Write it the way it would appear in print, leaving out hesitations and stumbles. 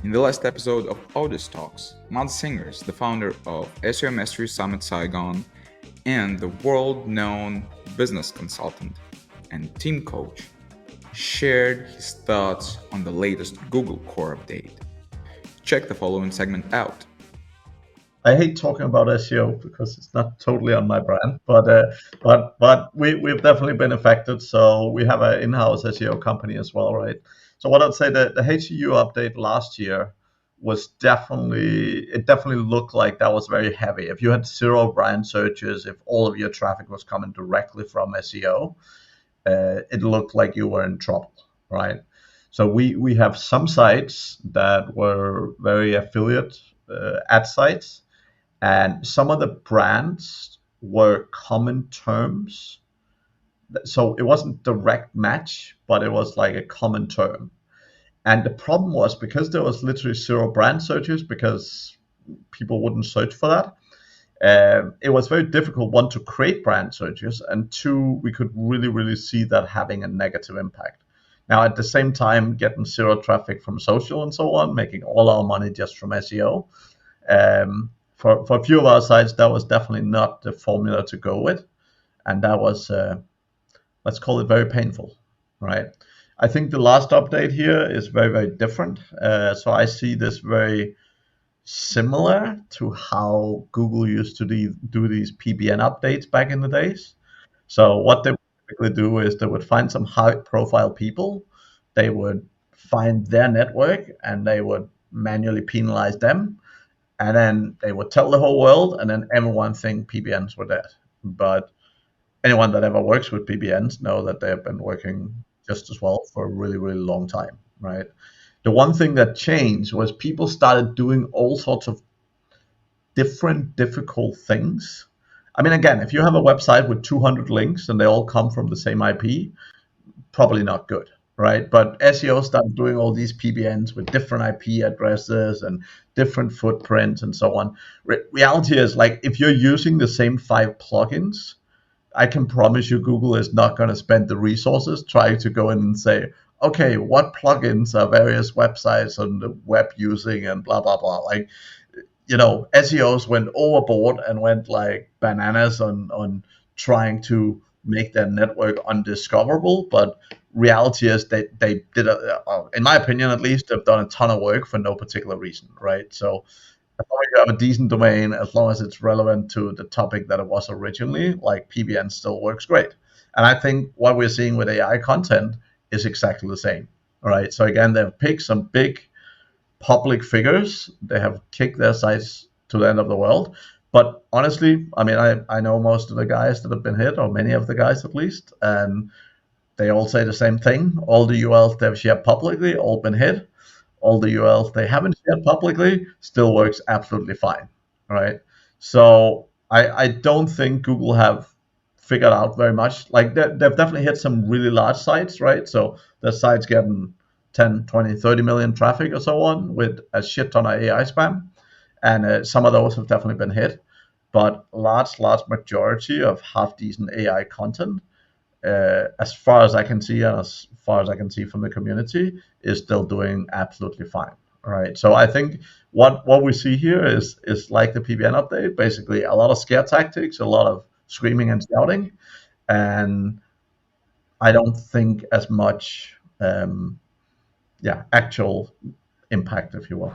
In the last episode of Odys Talks, Mads Singers, the founder of SEO Mastery Summit Saigon and the world-known business consultant and team coach, shared his thoughts on the latest Google Core update. Check the following segment out. I hate talking about SEO because it's not totally on my brand, but we've definitely been affected. So we have an in-house SEO company as well, right? So what I'd say that the HEU update last year was definitely looked like that was very heavy. If you had zero brand searches, if all of your traffic was coming directly from SEO, it looked like you were in trouble, right? So we have some sites that were very affiliate ad sites, and some of the brands were common terms. So it wasn't direct match, but it was like a common term. And the problem was because there was literally zero brand searches because people wouldn't search for that. It was very difficult, one, to create brand searches, and two, we could really see that having a negative impact. Now, at the same time, getting zero traffic from social and so on, making all our money just from SEO. For a few of our sites, that was definitely not the formula to go with, and that was let's call it very painful, right? I think the last update here is very different. So I see this very similar to how Google used to do these PBN updates back in the days. So what they would typically do is they would find some high profile people, they would find their network, and they would manually penalize them, and then they would tell the whole world, and then everyone think PBNs were dead. But anyone that ever works with PBNs know that they have been working just as well for a really long time, right? The one thing that changed was people started doing all sorts of different difficult things. I mean, again, if you have a website with 200 links and they all come from the same IP, probably not good, right? But SEO started doing all these PBNs with different IP addresses and different footprints and so on. Reality is, like, if you're using the same 5 plugins, I can promise you Google is not going to spend the resources trying to go in and say, okay, what plugins are various websites on the web using and blah blah blah. Like, SEOs went overboard and went like bananas on trying to make their network undiscoverable. But reality is they did, in my opinion at least, they've done a ton of work for no particular reason, right? So as long as you have a decent domain, as long as it's relevant to the topic that it was originally, like, PBN still works great. And I think what we're seeing with AI content is exactly the same. All right. So again, they've picked some big public figures. They have kicked their sites to the end of the world. But honestly, I mean, I know most of the guys that have been hit, or many of the guys at least, and they all say the same thing. All the URLs they've shared publicly, all been hit. All the URLs they haven't shared publicly still works absolutely fine, right? So I don't think Google have figured out very much. Like, they've definitely hit some really large sites, right? So the sites getting 10, 20, 30 million traffic or so on with a shit ton of AI spam. And some of those have definitely been hit. But large majority of half decent AI content, as far as I can see, and as far as I can see from the community, is still doing absolutely fine. Right. So I think what we see here is like the PBN update, basically a lot of scare tactics, a lot of screaming and shouting, and I don't think as much, actual impact, if you will.